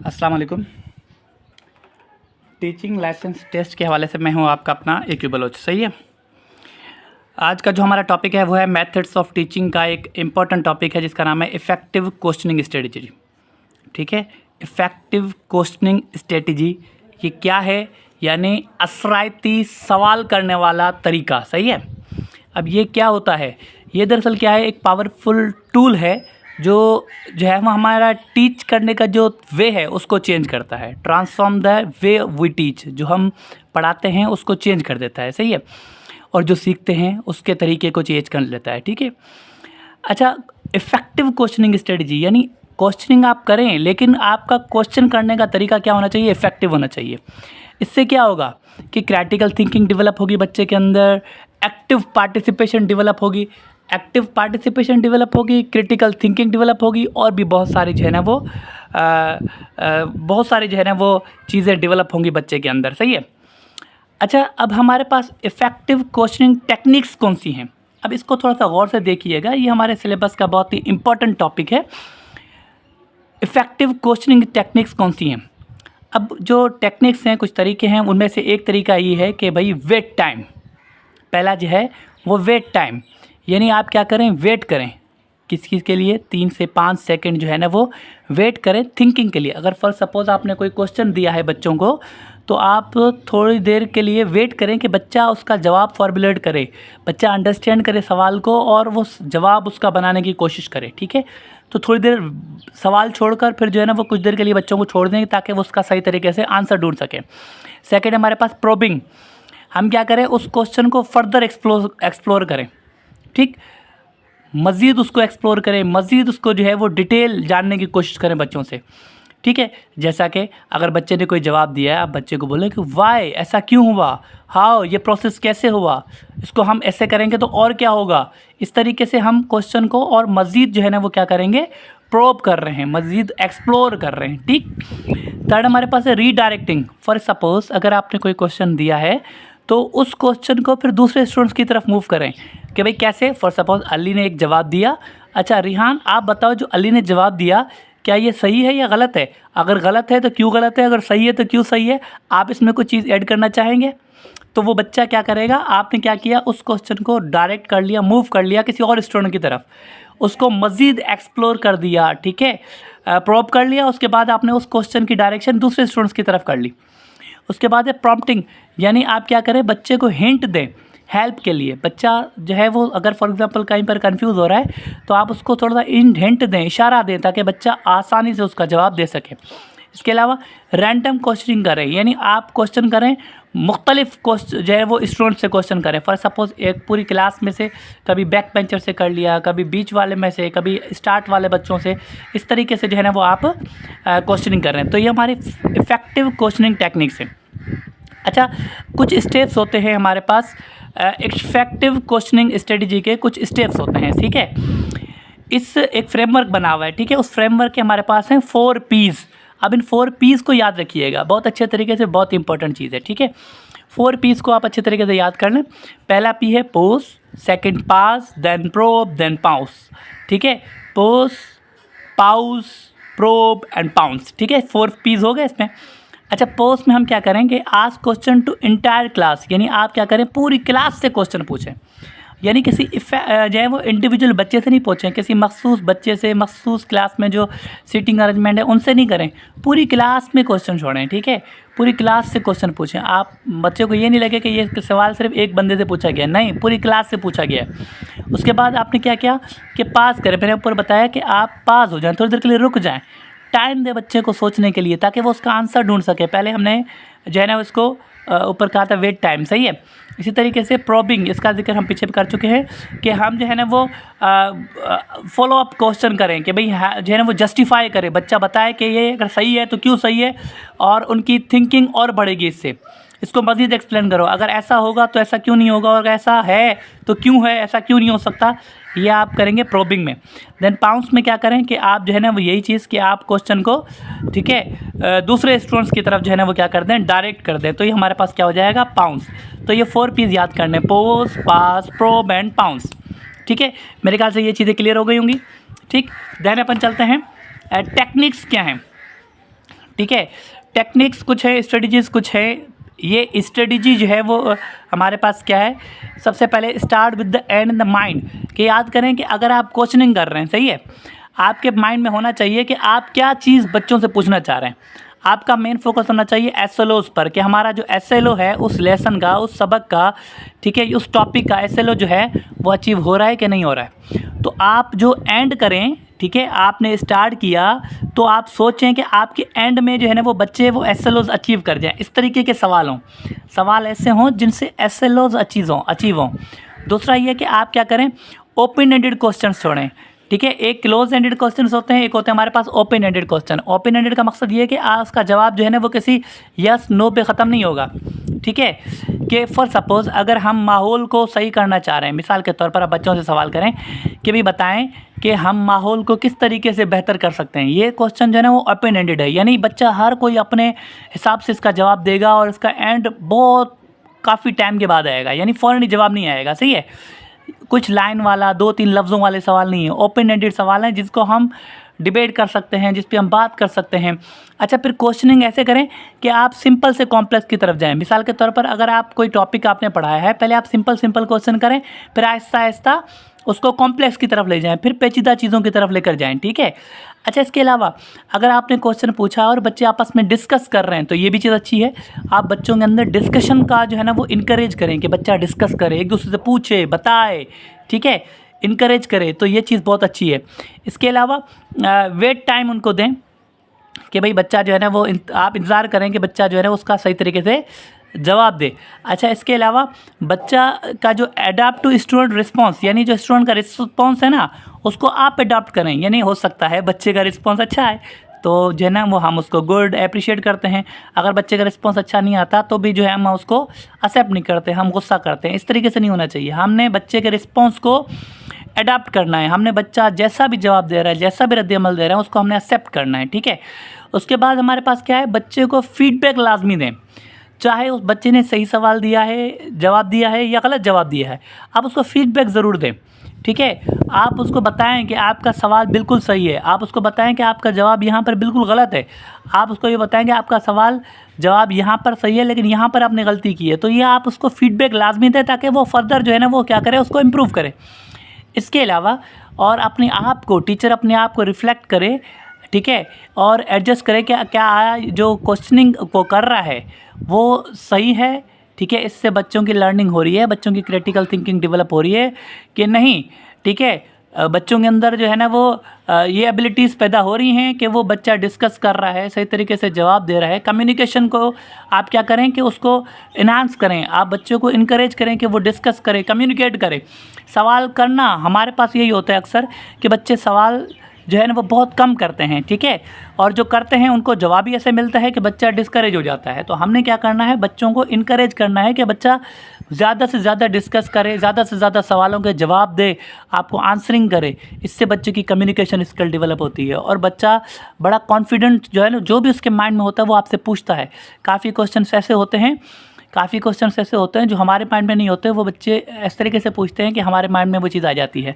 अस्सलाम वालेकुम। Teaching licence test के हवाले से मैं हूं आपका अपना AQ बलोच। सही है। आज का जो हमारा टॉपिक है वो है मेथड्स ऑफ टीचिंग का एक इम्पॉर्टेंट टॉपिक है जिसका नाम है इफ़ेक्टिव क्वेश्चनिंग स्ट्रेटजी। ठीक है, इफ़ेक्टिव क्वेश्चनिंग स्ट्रेटजी ये क्या है? यानी असराइती सवाल करने वाला तरीका। सही है। अब ये क्या होता है? ये दरअसल क्या है, एक पावरफुल टूल है जो है वो हमारा टीच करने का जो वे है उसको चेंज करता है। Transform the way we teach, जो हम पढ़ाते हैं उसको चेंज कर देता है। सही है। और जो सीखते हैं उसके तरीके को चेंज कर लेता है। ठीक है। अच्छा, इफ़ेक्टिव क्वेश्चनिंग स्ट्रेटजी यानी क्वेश्चनिंग आप करें लेकिन आपका क्वेश्चन करने का तरीका क्या होना चाहिए? इफ़ेक्टिव होना चाहिए। इससे क्या होगा कि क्रिटिकल थिंकिंग डेवलप होगी बच्चे के अंदर, एक्टिव पार्टिसिपेशन डेवलप होगी, क्रिटिकल थिंकिंग डेवलप होगी और भी बहुत सारी जो है ना वो चीज़ें डेवलप होंगी बच्चे के अंदर। सही है। अच्छा, अब हमारे पास इफ़ेक्टिव क्वेश्चनिंग टेक्निक्स कौन सी हैं? अब इसको थोड़ा सा गौर से देखिएगा, ये हमारे सिलेबस का बहुत ही इम्पोर्टेंट टॉपिक है। इफ़ेक्टिव क्वेश्चनिंग टेक्निक्स कौन सी हैं? अब जो टेक्निक्स हैं, कुछ तरीके हैं, उनमें से एक तरीका ये है कि भाई वेट टाइम। पहला जो है वो वेट टाइम, यानी आप क्या करें, वेट करें। किस चीज़ के लिए? 3 से 5 सेकंड जो है ना वो वेट करें थिंकिंग के लिए। अगर फॉर सपोज़ आपने कोई क्वेश्चन दिया है बच्चों को, तो आप थोड़ी देर के लिए वेट करें कि बच्चा उसका जवाब फॉर्मुलेट करे, बच्चा अंडरस्टैंड करे सवाल को और वो जवाब उसका बनाने की कोशिश करे। ठीक है। तो थोड़ी देर सवाल छोड़कर फिर जो है ना वो कुछ देर के लिए बच्चों को छोड़ दें ताकि वो उसका सही तरीके से आंसर ढूंढ सकें। सेकेंड, हमारे पास प्रोबिंग। हम क्या करें, उस क्वेश्चन को फर्दर एक्सप्लोर करें। ठीक, मज़ीद उसको एक्सप्लोर करें, मज़ीद उसको जो है वो डिटेल जानने की कोशिश करें बच्चों से। ठीक है। जैसा कि अगर बच्चे ने कोई जवाब दिया है, आप बच्चे को बोलें कि वाई, ऐसा क्यों हुआ, हाउ, ये प्रोसेस कैसे हुआ, इसको हम ऐसे करेंगे तो और क्या होगा। इस तरीके से हम क्वेश्चन को और मज़ीद जो है ना वो क्या करेंगे, प्रोब कर रहे हैं, मज़ीद एक्सप्लोर कर रहे हैं। ठीक। थर्ड, हमारे पास है रीडायरेक्टिंग। फॉर सपोज़ अगर आपने कोई क्वेश्चन दिया है तो उस क्वेश्चन को फिर दूसरे स्टूडेंट्स की तरफ मूव करें कि भाई कैसे। फॉर सपोज़ अली ने एक जवाब दिया, अच्छा रिहान आप बताओ जो अली ने जवाब दिया क्या ये सही है या गलत है? अगर गलत है तो क्यों गलत है, अगर सही है तो क्यों सही है? आप इसमें कुछ चीज़ ऐड करना चाहेंगे? तो वो बच्चा क्या करेगा, आपने क्या किया, उस क्वेश्चन को डायरेक्ट कर लिया, मूव कर लिया किसी और स्टूडेंट की तरफ, उसको मज़ीद एक्सप्लोर कर दिया। ठीक है, प्रोब कर लिया। उसके बाद आपने उस क्वेश्चन की डायरेक्शन दूसरे स्टूडेंट्स की तरफ कर ली। उसके बाद है प्रॉम्प्टिंग, यानी आप क्या करें, बच्चे को हिंट दें हेल्प के लिए। बच्चा जो है वो अगर फॉर एग्जांपल कहीं पर कंफ्यूज हो रहा है तो आप उसको थोड़ा सा हिंट दें, इशारा दें ताकि बच्चा आसानी से उसका जवाब दे सके। इसके अलावा रैंडम क्वेश्चनिंग करें, यानी आप क्वेश्चन करें, मुख्तलिफ क्वेश्चन जो है वो स्टूडेंट से क्वेश्चन करें। फॉर सपोज़ एक पूरी क्लास में से कभी बैक बेंचर से कर लिया, कभी बीच वाले में से, कभी स्टार्ट वाले बच्चों से, इस तरीके से जो है ना वो आप क्वेश्चनिंग कर रहे हैं। तो ये हमारी इफ़ेक्टिव क्वेश्चनिंग टेक्निक्स है। अच्छा, कुछ स्टेप्स होते हैं हमारे पास, इफ़ेक्टिव क्वेश्चनिंग स्ट्रेटजी के कुछ स्टेप्स होते हैं। ठीक है। इस एक फ्रेमवर्क बना हुआ है। ठीक है। उस फ्रेमवर्क के हमारे पास हैं 4 P's। अब इन 4 P's को याद रखिएगा बहुत अच्छे तरीके से, बहुत इंपॉर्टेंट चीज़ है। ठीक है। 4 P's को आप अच्छे तरीके से याद कर लें। पहला P है pose, second pause, then probe, then pause. ठीक है। Pose, pause, probe and pounce. ठीक है, 4 P's हो गए इसमें। अच्छा, पोस्ट में हम क्या करेंगे, ask question to entire class, यानी आप क्या करें, पूरी क्लास से क्वेश्चन पूछें। यानी किसी जो है वो इंडिविजुअल बच्चे से नहीं पूछें, किसी मखसूस बच्चे से, मखसूस क्लास में जो सीटिंग अरेंजमेंट है उनसे नहीं करें, पूरी क्लास में क्वेश्चन छोड़ें। ठीक है। पूरी क्लास से क्वेश्चन पूछें। आप बच्चे को ये नहीं लगे कि ये सवाल सिर्फ एक बंदे से पूछा गया, नहीं, पूरी क्लास से पूछा गया है। उसके बाद आपने क्या किया कि पास करें। मैंने ऊपर बताया कि आप पास हो जाएँ, थोड़ी देर के लिए रुक जाएँ, टाइम दे बच्चे को सोचने के लिए ताकि वो उसका आंसर ढूंढ सके। पहले हमने जो है ना उसको ऊपर कहा था वेट टाइम। सही है। इसी तरीके से प्रोबिंग, इसका जिक्र हम पीछे कर चुके हैं कि हम जो है ना वो फॉलो अप क्वेश्चन करें कि भाई जो है ना वो जस्टिफाई करें, बच्चा बताए कि ये अगर सही है तो क्यों सही है, और उनकी थिंकिंग और बढ़ेगी इससे। इसको मज़ीद एक्सप्लेन करो, अगर ऐसा होगा तो ऐसा क्यों नहीं होगा, और ऐसा है तो क्यों है, ऐसा क्यों नहीं हो सकता, ये आप करेंगे प्रोबिंग में। देन पाउंस में क्या करें कि आप जो है ना वो यही चीज़ कि आप क्वेश्चन को, ठीक है, दूसरे स्टूडेंट्स की तरफ जो है ना वो क्या कर दें, डायरेक्ट कर दें। तो ये हमारे पास क्या हो जाएगा, पाउंस। तो ये 4 P's याद करने, pose, pass, probe and pounce. ठीक है, मेरे ख्याल से ये चीज़ें क्लियर हो गई होंगी। ठीक, देन अपन चलते हैं टेक्निक्स क्या हैं। ठीक है। टेक्निक्स कुछ है, स्ट्रेटजीज कुछ है। ये स्ट्रेटजी जो है वो हमारे पास क्या है, सबसे पहले start with the and in the mind, कि याद करें कि अगर आप क्वेश्चनिंग कर रहे हैं, सही है, आपके माइंड में होना चाहिए कि आप क्या चीज़ बच्चों से पूछना चाह रहे हैं। आपका मेन फोकस होना चाहिए एसएलओज पर, कि हमारा जो एसएलओ है उस लेसन का, उस सबक का, ठीक है, उस टॉपिक का एसएलओ जो है वो अचीव हो रहा है कि नहीं हो रहा है। तो आप जो एंड करें, ठीक है, आपने स्टार्ट किया तो आप सोचें कि आपके एंड में जो है ना वो बच्चे वो एसएलओज अचीव कर जाएं। इस तरीके के सवाल हों, सवाल ऐसे हों जिनसे एसएलओज अचीव हों। दूसरा ये कि आप क्या करें, ओपन एंडेड क्वेश्चन छोड़ें, ठीक है। एक क्लोज एंडेड क्वेश्चन होते हैं, एक होते हैं हमारे पास open ended question. Open ended का मकसद ये है कि उसका जवाब जो है ना वो किसी यस नो पे ख़त्म नहीं होगा, ठीक है। कि फॉर सपोज़ अगर हम माहौल को सही करना चाह रहे हैं, मिसाल के तौर पर आप बच्चों से सवाल करें कि भाई बताएं कि हम माहौल को किस तरीके से बेहतर कर सकते हैं। ये क्वेश्चन जो है ना वो ओपन एंडेड है, यानी बच्चा हर कोई अपने हिसाब से इसका जवाब देगा और इसका एंड बहुत काफ़ी टाइम के बाद आएगा, यानी फ़ौरन ही जवाब नहीं आएगा, सही है। कुछ लाइन वाला 2-3 लफ्ज़ों वाले सवाल नहीं है, ओपन एंडेड सवाल हैं जिसको हम डिबेट कर सकते हैं, जिस पे हम बात कर सकते हैं। अच्छा, फिर क्वेश्चनिंग ऐसे करें कि आप सिंपल से कॉम्प्लेक्स की तरफ जाएं। मिसाल के तौर पर अगर आप कोई टॉपिक आपने पढ़ाया है, पहले आप सिंपल क्वेश्चन करें, फिर आहिस्ता आहिस्ता उसको कॉम्प्लेक्स की तरफ ले जाएं, फिर पेचीदा चीज़ों की तरफ लेकर जाएं, ठीक है। अच्छा, इसके अलावा अगर आपने क्वेश्चन पूछा और बच्चे आपस में डिस्कस कर रहे हैं तो ये भी चीज़ अच्छी है। आप बच्चों के अंदर डिस्कशन का जो है ना वो इनकरेज करें कि बच्चा डिस्कस करे, एक दूसरे से पूछे, बताए, ठीक है, इनकरेज करे, तो ये चीज़ बहुत अच्छी है। इसके अलावा वेट टाइम उनको दें कि भाई बच्चा जो है ना वो आप इंतज़ार करें कि बच्चा जो है ना उसका सही तरीके से जवाब दे। अच्छा, इसके अलावा बच्चा का जो अडाप्ट टू स्टूडेंट रिस्पॉन्स, यानी जो स्टूडेंट का रिस्पॉन्स है ना उसको आप अडाप्ट करें। यानी हो सकता है बच्चे का रिस्पॉन्स अच्छा है तो जो है ना वो हम उसको गुड अप्रिशिएट करते हैं, अगर बच्चे का रिस्पॉन्स अच्छा नहीं आता तो भी जो है हम उसको एक्सेप्ट नहीं करते, हम गुस्सा करते हैं। इस तरीके से नहीं होना चाहिए, हमने बच्चे के रिस्पॉन्स को अडाप्ट करना है। हमने बच्चा जैसा भी जवाब दे रहा है, जैसा भी रद्द-ए-अमल दे रहा है उसको हमने एक्सेप्ट करना है, ठीक है। उसके बाद हमारे पास क्या है, बच्चे को फीडबैक लाजमी दें, चाहे उस बच्चे ने सही सवाल दिया है, जवाब दिया है या गलत जवाब दिया है, आप उसको फीडबैक ज़रूर दें, ठीक है। आप उसको बताएं कि आपका सवाल बिल्कुल सही है, आप उसको बताएं कि आपका जवाब यहाँ पर बिल्कुल गलत है, आप उसको ये बताएं कि आपका सवाल जवाब यहाँ पर सही है लेकिन यहाँ पर आपने गलती की है। तो ये आप उसको फीडबैक लाजमी दें ताकि वो फर्दर जो है ना वो क्या करे, उसको इम्प्रूव करे। इसके अलावा और अपने आप को, टीचर अपने आप को रिफ़्लेक्ट करे, ठीक है, और एडजस्ट करे कि क्या जो क्वेश्चनिंग को कर रहा है वो सही है, ठीक है, इससे बच्चों की लर्निंग हो रही है, बच्चों की क्रिटिकल थिंकिंग डेवलप हो रही है कि नहीं, ठीक है। बच्चों के अंदर जो है ना वो ये एबिलिटीज़ पैदा हो रही हैं कि वो बच्चा डिस्कस कर रहा है, सही तरीके से जवाब दे रहा है। कम्युनिकेशन को आप क्या करें कि उसको इन्हांस करें, आप बच्चों को इनकरेज करें कि वो डिस्कस करें, कम्युनिकेट करें। सवाल करना, हमारे पास यही होता है अक्सर कि बच्चे सवाल जो है ना वो बहुत कम करते हैं, ठीक है, और जो करते हैं उनको जवाब ही ऐसे मिलता है कि बच्चा डिस्करेज हो जाता है। तो हमने क्या करना है, बच्चों को इनकरेज करना है कि बच्चा ज़्यादा से ज़्यादा डिस्कस करे, ज़्यादा से ज़्यादा सवालों के जवाब दे, आपको आंसरिंग करे। इससे बच्चे की कम्युनिकेशन स्किल डेवलप होती है और बच्चा बड़ा कॉन्फिडेंट जो है ना, जो भी उसके माइंड में होता है वो आपसे पूछता है। काफ़ी क्वेश्चन ऐसे होते हैं जो हमारे माइंड में नहीं होते, वो बच्चे इस तरीके से पूछते हैं कि हमारे माइंड में वो चीज़ आ जाती है।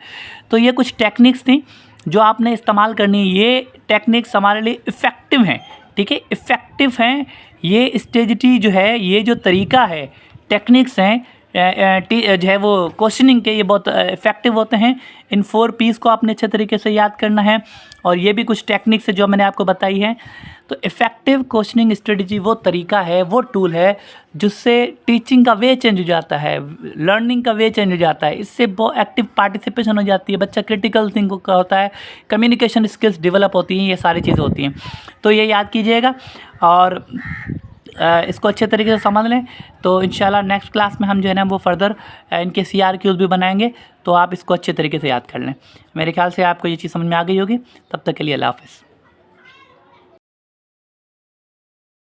तो ये कुछ टेक्निक्स थी जो आपने इस्तेमाल करनी है। ये टेक्निक्स हमारे लिए इफ़ेक्टिव हैं, ठीक है, इफ़ेक्टिव हैं। ये स्ट्रेटजी जो है, ये जो तरीका है, टेक्निक्स हैं जो है वो क्वेश्चनिंग के, ये बहुत इफ़ेक्टिव होते हैं। इन 4 P's को आपने अच्छे तरीके से याद करना है और ये भी कुछ टेक्निक्स है जो मैंने आपको बताई है। तो इफ़ेक्टिव क्वेश्चनिंग स्ट्रेटजी वो तरीका है, वो टूल है जिससे टीचिंग का वे चेंज हो जाता है, लर्निंग का वे चेंज हो जाता है। इससे बहुत एक्टिव पार्टिसिपेशन हो जाती है, बच्चा क्रिटिकल थिंक का होता है, कम्युनिकेशन स्किल्स डेवलप होती हैं, ये सारी चीज़ें होती हैं। तो ये याद कीजिएगा और इसको अच्छे तरीके से समझ लें। तो इंशाल्लाह नेक्स्ट क्लास में हम जो है ना वो फर्दर इनके CRQs भी बनाएंगे, तो आप इसको अच्छे तरीके से याद कर लें। मेरे ख्याल से आपको ये चीज़ समझ में आ गई होगी। तब तक के लिए अल्लाह हाफ़िज़।